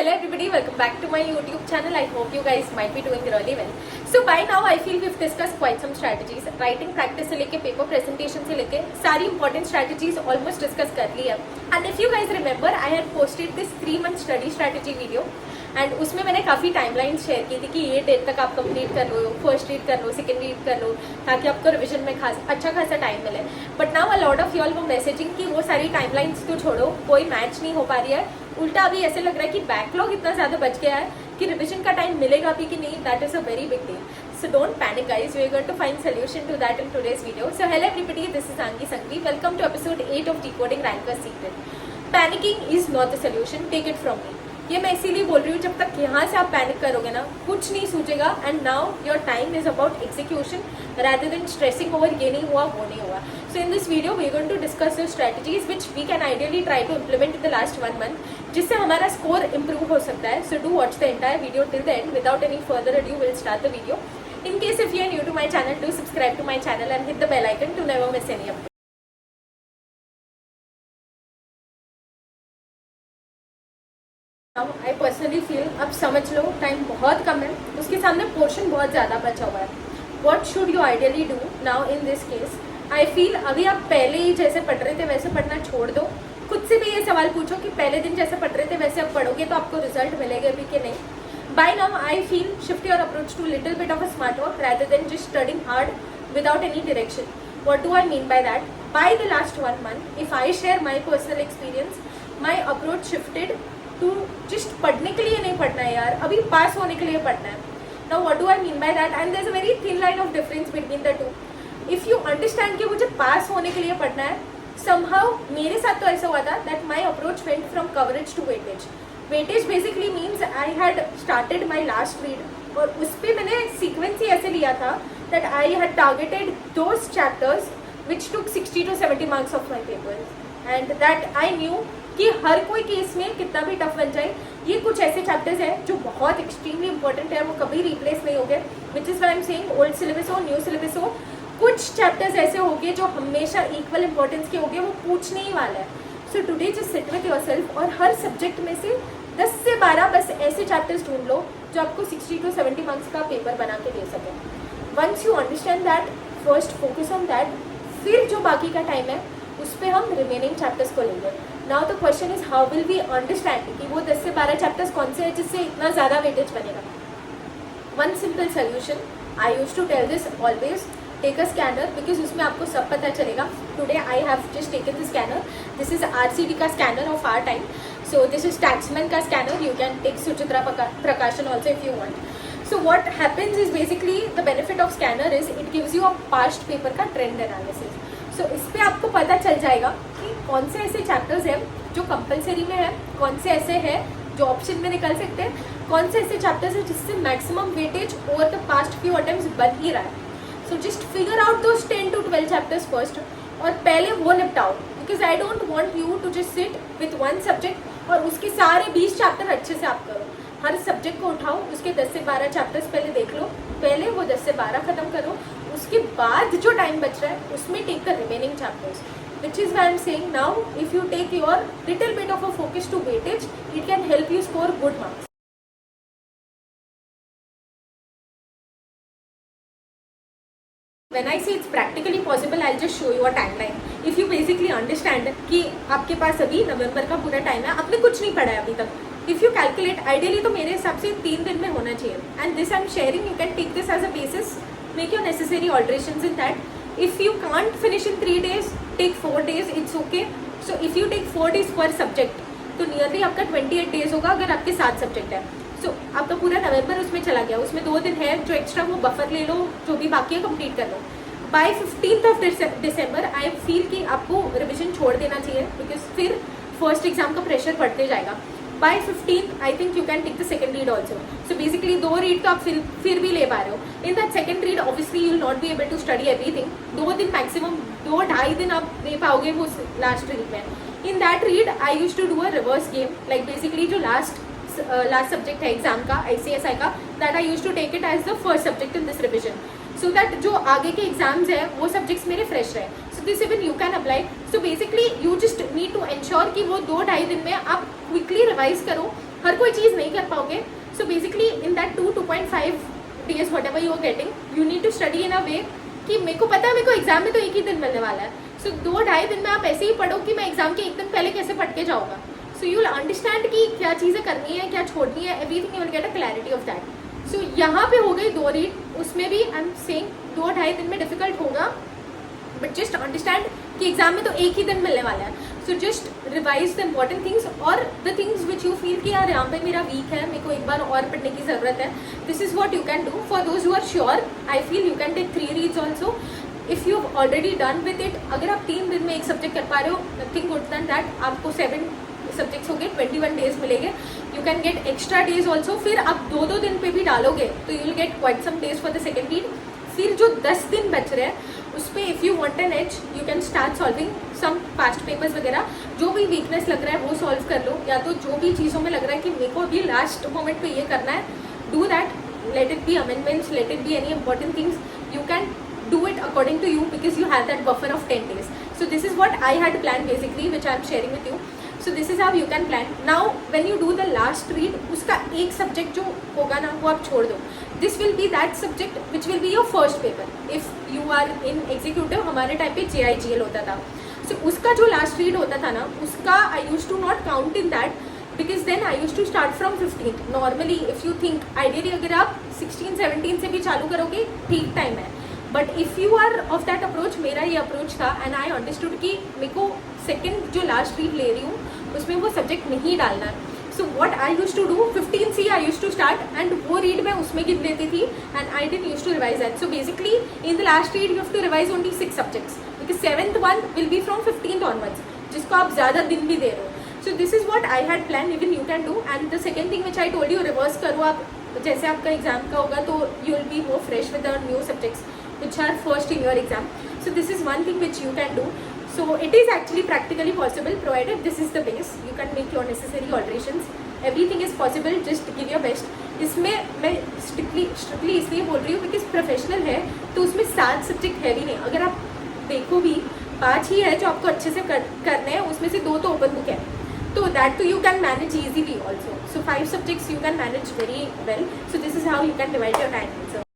hello everybody, welcome back to my YouTube channel. I hope you guys might be doing really well. So by now I feel we've discussed quite some strategies. Writing practice से लेके paper presentation से लेके सारी important strategies almost discuss कर ली है. And if you guys remember, I had posted this 3-month study strategy video. And उसमें मैंने काफ़ी टाइमलाइंस शेयर की थी कि ये डेट तक आप कंप्लीट कर लो, फर्स्ट रीड कर लो, सेकंड रीड कर लो, ताकि आपको रिवीजन में अच्छा खासा टाइम मिले. But now a lot of you all वो मैसेजिंग कि वो सारी टाइमलाइंस तो छोड़ो, कोई मैच नहीं हो पा रही है. उल्टा अभी ऐसे लग रहा है कि बैकलॉग इतना ज़्यादा बच गया है कि रिविजन का टाइम मिलेगा भी कि नहीं. That is a very big deal. So don't panic guys, we are going to find solution to that in today's video. So hello everybody, this is Angi Sanghvi. Welcome to episode 8 of Decoding Ranker's Secret. Panicking is not the solution, take it from me. ये मैं इसीलिए बोल रही हूँ, जब तक यहाँ से आप पैनिक करोगे ना कुछ नहीं सूझेगा. And now your time is about execution rather than stressing over ये नहीं हुआ वो नहीं हुआ. So in this video we are going to discuss the strategies which we can ideally try to implement in the last 1 month, जिससे हमारा score improve हो सकता है. So do watch the entire video till the end. Without any further ado, we'll start the video. In case if you are new to my channel, do subscribe to my channel and hit the bell icon to never miss any update. I personally feel, अब समझ लो time बहुत कम है, उसके सामने portion बहुत ज़्यादा बचा हुआ है. What should you ideally do now in this case? I feel अभी आप पहले ही जैसे पढ़ रहे थे वैसे पढ़ना छोड़ दो. खुद से भी ये सवाल पूछो कि पहले दिन जैसे पढ़ रहे थे वैसे अब पढ़ोगे तो आपको रिजल्ट मिलेगा भी कि नहीं. By now I feel shift your approach to little bit of a smart work rather than just studying hard without any direction. What do I mean by that? By the last 1 month, if I share my personal experience, my approach shifted to just पढ़ने के लिए नहीं पढ़ना है यार, अभी पास होने के लिए पढ़ना है. Now what do I mean by that? And there's a very thin line of difference between the two. If you understand कि मुझे पास होने के लिए पढ़ना है, somehow मेरे साथ तो ऐसा हुआ था that my approach went from coverage to weightage. Weightage basically means I had started my last read, और उस पर मैंने सीक्वेंस ही ऐसे लिया था that I had targeted those chapters which took 60 to 70 marks of my papers, and that I knew कि हर कोई case में कितना भी टफ बन जाए, ये कुछ ऐसे चैप्टर्स हैं जो बहुत एक्सट्रीमली इंपॉर्टेंट है, वो कभी रिप्लेस नहीं हो गए. विच is why I am saying old syllabus हो न्यू सिलेबस हो, कुछ चैप्टर्स ऐसे होंगे जो हमेशा इक्वल इंपॉर्टेंस के होंगे, वो पूछने ही वाला है. So today just sit with yourself और हर सब्जेक्ट में से 10 से 12 बस ऐसे चैप्टर्स ढूंढ लो जो आपको 60 to 70 मार्क्स का पेपर बना के दे सकें. Once you understand that, first focus on that, फिर जो बाकी का टाइम है उस पर हम रिमेनिंग चैप्टर्स को लेंगे. Now the question is how will we understand कि वो 10 से 12 चैप्टर्स कौन से हैं जिससे इतना ज़्यादा वेटेज बनेगा. One simple solution, I use to tell this always, take a scanner, because उसमें आपको सब पता चलेगा. Today I have just taken the scanner. This is RCD का scanner of our time. So this is Taxmann का scanner. You can take Suchitra Prakashan also if you want. So what happens is basically the benefit of scanner is it gives you a past paper का trend analysis. So इस पे आपको पता चल जाएगा कि कौन से ऐसे चैप्टर्स हैं जो कंपलसरी में है, कौन से ऐसे हैं जो ऑप्शन में निकल सकते हैं, कौन से ऐसे चैप्टर्स हैं जिससे maximum weightage over the past few attempts बन ही रहा है. So just figure out those 10 to 12 chapters first, और पहले वो निपटाओ, because I don't want you to just sit with one subject और उसके सारे 20 चैप्टर अच्छे से आप करो. हर सब्जेक्ट को उठाओ, उसके 10 से 12 चैप्टर्स पहले देख लो, पहले वो 10 से 12 खत्म करो, उसके बाद जो टाइम बच रहा है उसमें take the remaining chapters. Which is why I am saying now if you take your little bit of a focus to weightage, it can help you score good marks. When I say it's practically possible, I'll just show you a timeline. If you basically understand कि आपके पास अभी नवंबर का पूरा time है, आपने कुछ नहीं पढ़ा है अभी तक. If you calculate, ideally तो मेरे हिसाब से 3 दिन में होना चाहिए. And this I'm sharing, you can take this as a basis, make your necessary alterations in that. If you can't finish in 3 days, take 4 days, it's okay. So if you take 4 days per subject, तो nearly आपका 28 days होगा अगर आपके 7 subject है. सो आपका पूरा नवंबर उसमें चला गया, उसमें 2 दिन है जो एक्स्ट्रा वो बफर ले लो, जो भी बाकी है कंप्लीट कर लो. By 15th of December I feel कि आपको रिविजन छोड़ देना चाहिए, बिकॉज फिर फर्स्ट एग्जाम का प्रेशर बढ़ते जाएगा. By 15th I think you can take the second read also. So basically 2 read तो आप फिर भी ले पा रहे हो. In that second read obviously you will not be able to study everything. 2 दिन मैक्सिमम, 2-2.5 दिन आप दे पाओगे वो लास्ट रीड में. In that read I use to do a reverse game, like basically जो लास्ट सब्जेक्ट है एग्जाम का, ICSI का, that I use to take it as the first subject in this revision, so that जो आगे के exams हैं वो subjects मेरे फ्रेश रहे. So this even you can apply. So basically you just need to ensure कि वो 2-2.5 दिन में आप क्विकली रिवाइज करो हर कोई चीज़ नहीं कर पाओगे. सो basically in that 2.5 days whatever you are getting, you need to study in a way कि मेरे को पता है मेरे को एग्जाम में तो एक ही दिन मिलने वाला है. सो 2-2.5 दिन में आप ऐसे ही पढ़ो कि मैं एग्जाम के एक दिन पहले कैसे पढ़ के जाऊँगा. सो यू विल अंडरस्टैंड कि क्या चीज़ें करनी है, क्या छोड़नी है, everything you will get a clarity of that. So यहाँ पे हो गई 2 रीड. उसमें भी आई एम सेइंग 2-2.5 दिन में डिफिकल्ट होगा, बट जस्ट अंडरस्टैंड कि एग्जाम में तो एक ही दिन मिलने वाला है. So just revise the important things और the things which you feel कि यार यहाँ पे मेरा वीक है, मेरे को एक बार और पढ़ने की ज़रूरत है. This is what you can do. For those who are sure, I feel you can take 3 reads also if you already done with it. अगर आप 3 दिन में एक सब्जेक्ट कर पा रहे हो, नथिंग गुड दैन दैट. आपको 7 सब्जेक्ट्स हो गए, 21 डेज मिलेंगे. You can get extra days also. फिर आप 2-2 दिन पे भी डालोगे तो you will get quite some days for the second read. फिर जो 10 दिन बच रहे हैं उस पर if you want an as you can start solving some past papers वगैरह. जो भी वीकनेस लग रहा है वो सॉल्व कर लो, या तो जो भी चीज़ों में लग रहा है कि मेरे को अभी लास्ट मोमेंट पे ये करना है, do that. Let it be amendments, let it be any important things, you can do it according to you because you have that buffer of 10 days. So this is what I had planned basically, which I am sharing with you. So this is how you can plan. Now when you do the last read, उसका एक subject जो होगा ना वो आप छोड़ दो. This will be that subject which will be your first paper. If you are in executive, हमारे टाइम पे JIGL होता था. So उसका जो last read होता था ना, उसका I used to not count in that because then I used to start from 15th. Normally if you think ideally अगर आप 16-17 से भी चालू करोगे ठीक टाइम है. But if you are of that approach, मेरा ये अप्रोच था एंड आई अंडरस्टूड कि मेरे को सेकेंड जो लास्ट रीड ले रही हूँ उसमें वो सब्जेक्ट नहीं डालना है. So what I use to do, 15 से I use to start and वो रीड मैं उसमें गिन लेती थी and I didn't use to revise that. So basically in the last read you have to revise only 6 subjects because 7th one will be from 15th onwards, जिसको आप ज़्यादा दिन भी दे रहे हो. So this is what I had plan, even you can do. And the second thing which I told you, reverse करो आप. जैसे आपका एग्जाम का होगा तो you will be more fresh with the new subjects which are first in your exam. So this is one thing which you can do. So it is actually practically possible provided this is the base. You can make your necessary alterations. Everything is possible, just give your best. इसमें मैं strictly इसलिए बोल रही हूँ because professional है तो उसमें 7 subject है भी नहीं. अगर आप देखो भी 5 ही है जो आपको अच्छे से करने हैं, उसमें से 2 तो ओपन बुक है. तो that too you can manage easily also. So 5 subjects you can manage very well. So this is how you can divide your time. So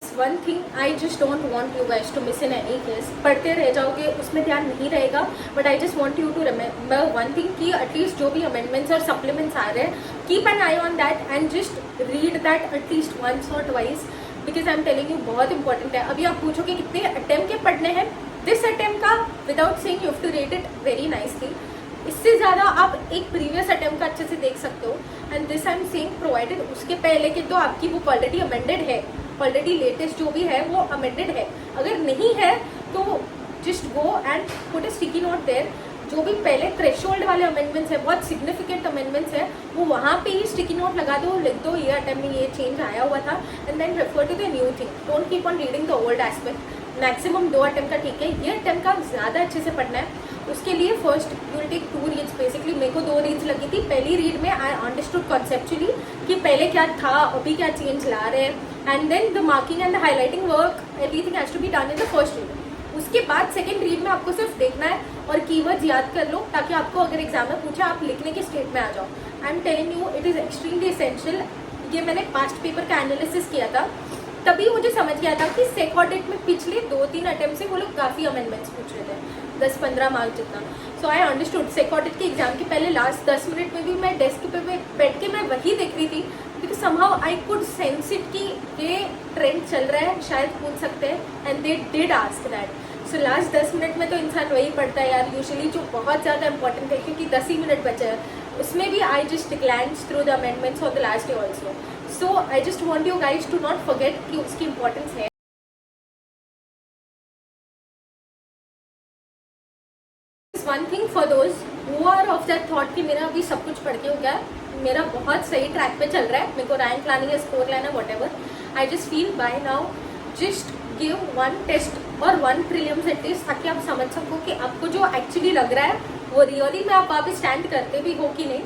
one thing I just don't want you guys to miss in any case. पढ़ते रह जाओगे उसमें ध्यान नहीं रहेगा, but I just want you to remember one thing कि at least जो भी अमेंडमेंट्स और सप्लीमेंट्स आ रहे हैं, keep an eye on that and just read that at least once और twice because I am telling you बहुत इंपॉर्टेंट है. अभी आप पूछोगे कितने अटेम्प्ट के पढ़ने हैं, दिस अटेम्प्ट का without saying you have to rate it very nicely. इससे ज़्यादा आप एक प्रीवियस अटेम्प्ट का अच्छे से देख सकते हो. And this I am saying provided उसके पहले के तो आपकी बुक ऑलरेडी अमेंडेड है, ऑलरेडी लेटेस्ट जो भी है वो अमेंडेड है. अगर नहीं है तो just go and put a sticky note there. जो भी पहले थ्रेशोल्ड वाले अमेंडमेंट्स है, बहुत सिग्निफिकेंट अमेंडमेंट्स है, वो वहाँ पे ही स्टिकी नोट लगा दो, लिख दो ये अटेम्प्ट में ये चेंज आया हुआ था and then refer to the new thing. Don't keep on reading the old aspect. Maximum 2 attempt का ठीक है, ये अटेम्प्ट का ज़्यादा अच्छे से पढ़ना है. उसके लिए first you will take 2 reads. Basically मेरे को 2 रीड्स लगी थी. पहली रीड में आई अंडरस्टूड कॉन्सेप्चुअली कि पहले क्या था, अभी क्या चेंज ला रहे हैं, and then the marking and the highlighting work everything has to be done in the first read. उसके बाद सेकेंड रीड में आपको सिर्फ देखना है और कीवर्ड्स याद कर लो ताकि आपको अगर एग्जाम में पूछा आप लिखने के स्टेट में आ जाओ. आई am telling you it is extremely essential. ये मैंने पास्ट पेपर का एनालिसिस किया था, तभी मुझे समझ गया था कि सेक ऑडिट में पिछले 2-3 अटेम्प्ट से वो लोग काफ़ी अमेंडमेंट्स पूछ रहे थे, 10-15 मार्क्स जितना. सो आई अंडरस्टूड. सेक ऑडिट के एग्जाम के पहले लास्ट 10 मिनट में भी मैं डेस्क पे बैठ के मैं वही देख रही थी because somehow I could sense it कि ये ट्रेंड चल रहा है, शायद पूछ सकते हैं and they did ask that. So last 10 minute में तो इंसान वही पढ़ता है यार यूजुअली, जो बहुत ज़्यादा इंपॉर्टेंट है क्योंकि 10 ही मिनट बचे हैं. उसमें भी I just glance through the amendments of the last day also. So I just want you guys to not forget कि उसकी इंपॉर्टेंस है. One thing for those who are of that thought कि मेरा अभी सब कुछ पढ़ के हो गया, मेरा बहुत सही ट्रैक पे चल रहा है, मेरे को रैंक लानी है, स्कोर लाना है, whatever. I just feel by now just give 1 test और 1 प्रीलिम्स एटलीस्ट, ताकि आप समझ सको कि आपको जो एक्चुअली लग रहा है वो रियली में आप वहाँ पे स्टैंड करते भी हो कि नहीं.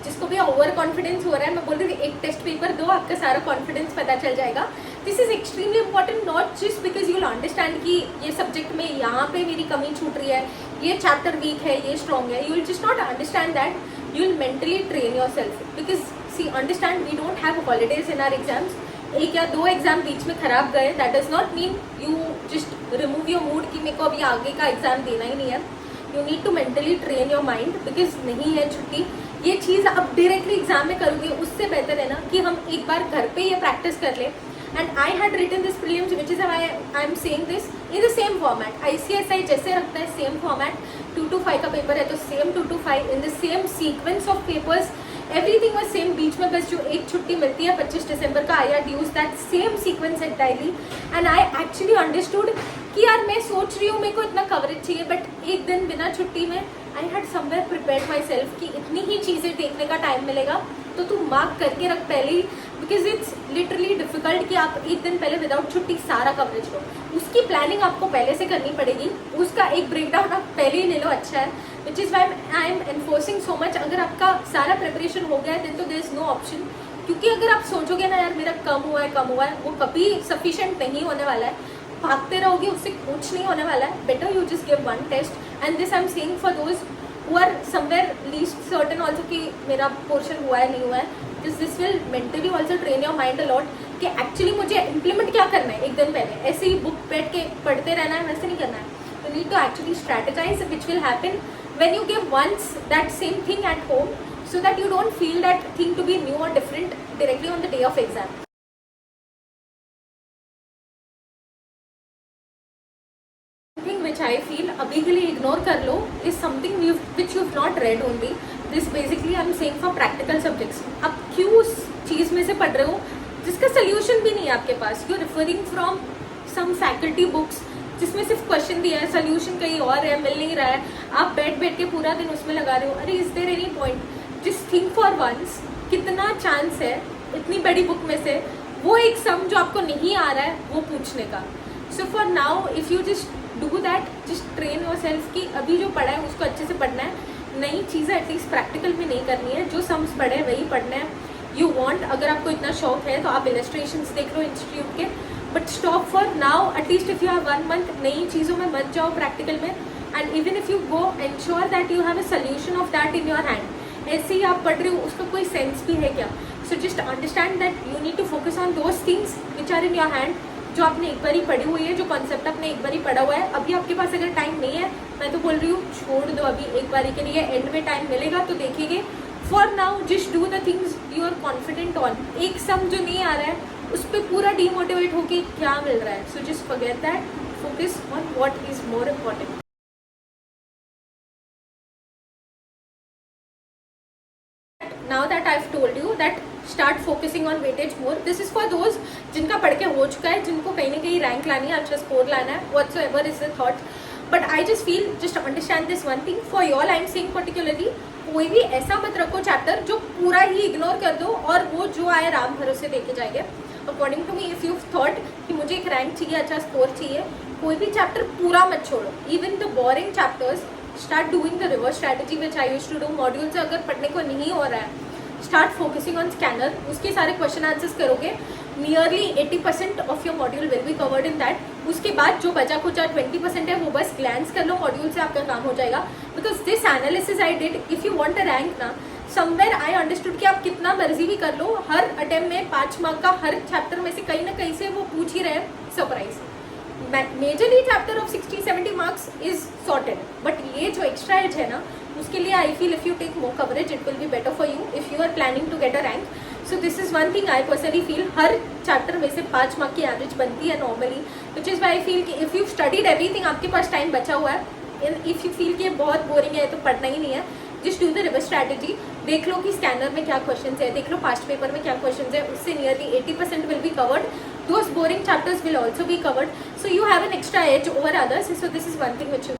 जिसको भी ओवर कॉन्फिडेंस हो रहा है, मैं बोल रही हूँ एक टेस्ट पेपर दो, आपका सारा कॉन्फिडेंस पता चल जाएगा. This is extremely important, not just because you will understand कि ये सब्जेक्ट में यहाँ पे मेरी कमी छूट रही है, ये चैप्टर वीक है, ये स्ट्रॉन्ग है. You will just not understand that. You will mentally train yourself because see understand we don't have holidays in our exams. एक या दो एग्जाम बीच में खराब गए, that does not mean you just remove your mood कि मेरे को अभी आगे का एग्जाम देना ही नहीं है. You need to mentally train your mind because नहीं है छुट्टी. ये चीज़ आप डायरेक्टली एग्जाम में करोगे उससे बेहतर है ना कि हम एक बार घर पे ये प्रैक्टिस कर ले. And I had written this prelims, which is why I am saying this in the same format. ICSI जैसे रखता है same format, 2 to 5 का पेपर है तो same 2 to 5 in the same sequence of papers. Everything was same. बीच में बस जो एक छुट्टी मिलती है 25 दिसंबर का, I had used that same sequence entirely. And I actually understood कि यार मैं सोच रही हूँ मेरे को इतना कवरेज चाहिए, बट एक दिन बिना छुट्टी में I had somewhere prepared myself कि इतनी ही चीज़ें देखने का टाइम मिलेगा तो तू मार्क करके रख पहले ही. बिकॉज इट्स लिटरली डिफिकल्ट कि आप एक दिन पहले विदाउट छुट्टी सारा कवरेज लो. उसकी प्लानिंग आपको पहले से करनी पड़ेगी, उसका एक ब्रेकडाउन आप पहले ही ले लो. अच्छा है, विच is why I am enforcing so much. अगर आपका सारा प्रिपरेशन हो गया है देन तो देयर इज नो ऑप्शन. क्योंकि अगर आप सोचोगे ना यार मेरा कम हुआ है, वो कभी सफिशिएंट नहीं होने वाला है. भागते रहोगे उससे कुछ नहीं होने वाला है. Better you just give one test. And this I am saying for those who are somewhere least certain also कि मेरा पोर्शन हुआ है नहीं हुआ है. This will mentally also train your mind a lot कि एक्चुअली मुझे इम्प्लीमेंट क्या करना है. एक दिन पहले ऐसे ही बुक बैठ के पढ़ते रहना है, वैसे नहीं करना है. You need to actually strategise which will happen when you give once that same thing at home so that you don't feel that thing to be new और different directly on the day of exam. Which I feel अभी के लिए ignore कर लो is something which you have not read only. This basically I am saying for practical subjects. आप क्यों उस चीज़ में से पढ़ रहे हो जिसका सोल्यूशन भी नहीं है आपके पास. You referring from some faculty books जिसमें सिर्फ क्वेश्चन दिया है, सोल्यूशन कहीं और है, मिल नहीं रहा है. आप बैठ के पूरा दिन उसमें लगा रहे हो. अरे is there any point? Just think for once. कितना चांस है इतनी बड़ी बुक में से वो एक सम जो आपको नहीं आ रहा है वो पूछने का. So for now if you just do that, just train your self कि अभी जो पढ़ा है उसको अच्छे से पढ़ना है. नई चीज़ें एटलीस्ट प्रैक्टिकल में नहीं करनी है. जो सम्स पढ़े हैं वही पढ़ना है. यू वांट, अगर आपको इतना शौक है तो आप इलस्ट्रेशंस देख लो इंस्टीट्यूट के, but stop for now. At least if you have 1 month नई चीज़ों में मत जाओ प्रैक्टिकल में. And even if you go ensure that you have a solution of that in your hand. ऐसे ही आप पढ़ रहे हो उसका कोई सेंस भी है क्या? So just understand that you need to focus on those things which are in your hand, जो आपने एक बार ही पढ़ी हुई है, जो कॉन्सेप्ट आपने एक बार ही पढ़ा हुआ है. अभी आपके पास अगर टाइम नहीं है, मैं तो बोल रही हूँ छोड़ दो अभी एक बारी के लिए. एंड में टाइम मिलेगा तो देखेंगे. For now just do the things you are confident on. एक सम जो नहीं आ रहा है उस पर पूरा डीमोटिवेट होके क्या मिल रहा है. So just forget that. Focus on what is more important. Now that I've told you that start focusing on weightage more. This is for those जिनका पढ़ के हो चुका है, जिनको कहीं ना कहीं रैंक लानी है, अच्छा स्कोर लाना है, whatsoever is the thought. But I just feel, just understand this one thing. For you all I am saying particularly, कोई भी ऐसा मत रखो चैप्टर जो पूरा ही इग्नोर कर दो और वो जो आए राम भरोसे देके जाएंगे. According to me, if you thought कि मुझे एक रैंक चाहिए, अच्छा स्कोर चाहिए, कोई भी चैप्टर पूरा मत छोड़ो. Even the boring chapters, start doing the reverse strategy which I used to do. Module से अगर पढ़ने को नहीं हो रहा है, स्टार्ट फोकसिंग ऑन स्कैनर. उसके सारे क्वेश्चन आंसर्स करोगे, nearly 80% of your module will be covered in that. उसके बाद जो बचा कुछ 20% है वो बस ग्लैंस कर लो, मॉड्यूल से आपका काम हो जाएगा. Because this analysis I did. If you want a rank ना, समवेयर आई अंडरस्टूड कि आप कितना मर्जी भी कर लो, हर अटेम्प्ट में 5 मार्क का हर चैप्टर में से कहीं ना कहीं से वो पूछ ही रहे. Surprise. Majorly chapter of 60-70 marks is sorted, but ये जो एक्स्ट्रा एज है ना, उसके लिए I feel if you take more coverage it will be better for you if you are planning to get a rank. So this is one thing I personally feel. हर chapter में से 5 mark की average बनती है normally, which is why I feel कि if you studied everything, आपके पास time बचा हुआ है. इफ़ यू फील कि बहुत बोरिंग है तो पढ़ना ही नहीं है, just do the reverse strategy. देख लो कि स्कैनर में क्या क्वेश्चन है, देख लो पास्ट पेपर में क्या क्वेश्चन है, उससे nearly 80% will be covered. Those boring chapters will also be covered, so you have an extra edge over others. So this is one thing which you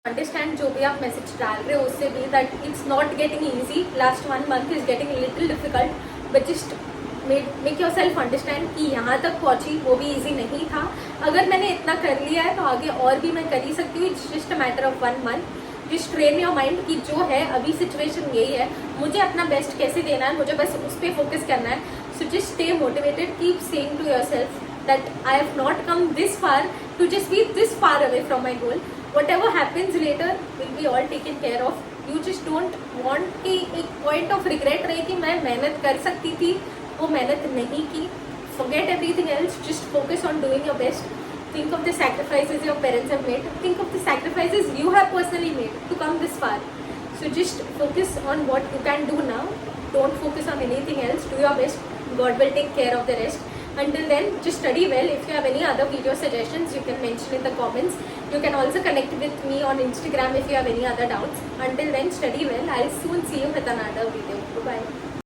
understand. जो भी आप message डाल रहे हो उससे भी that it's not getting easy. Last 1 month is getting a little difficult, but just make yourself understand कि यहाँ तक पहुँची वो भी easy नहीं था. अगर मैंने इतना कर लिया है तो आगे और भी मैं कर ही सकती हूँ. It's just a matter of 1 month. Just train your mind कि जो है अभी सिचुएशन यही है, मुझे अपना बेस्ट कैसे देना है, मुझे बस उस पर फोकस करना है. So just stay motivated, keep saying to yourself that I have not come this far to just be this far away from my goal. Whatever happens later will be all taken care of. You just don't want कि एक point of regret रहे कि मैं मेहनत कर सकती थी, वो मेहनत नहीं की. Forget everything else. Just focus on doing your best. Think of the sacrifices your parents have made. Think of the sacrifices you have personally made to come this far. So just focus on what you can do now. Don't focus on anything else. Do your best. God will take care of the rest. Until then, just study well. If you have any other video suggestions, you can mention in the comments. You can also connect with me on Instagram if you have any other doubts. Until then, study well. I'll soon see you with another video. Bye-bye.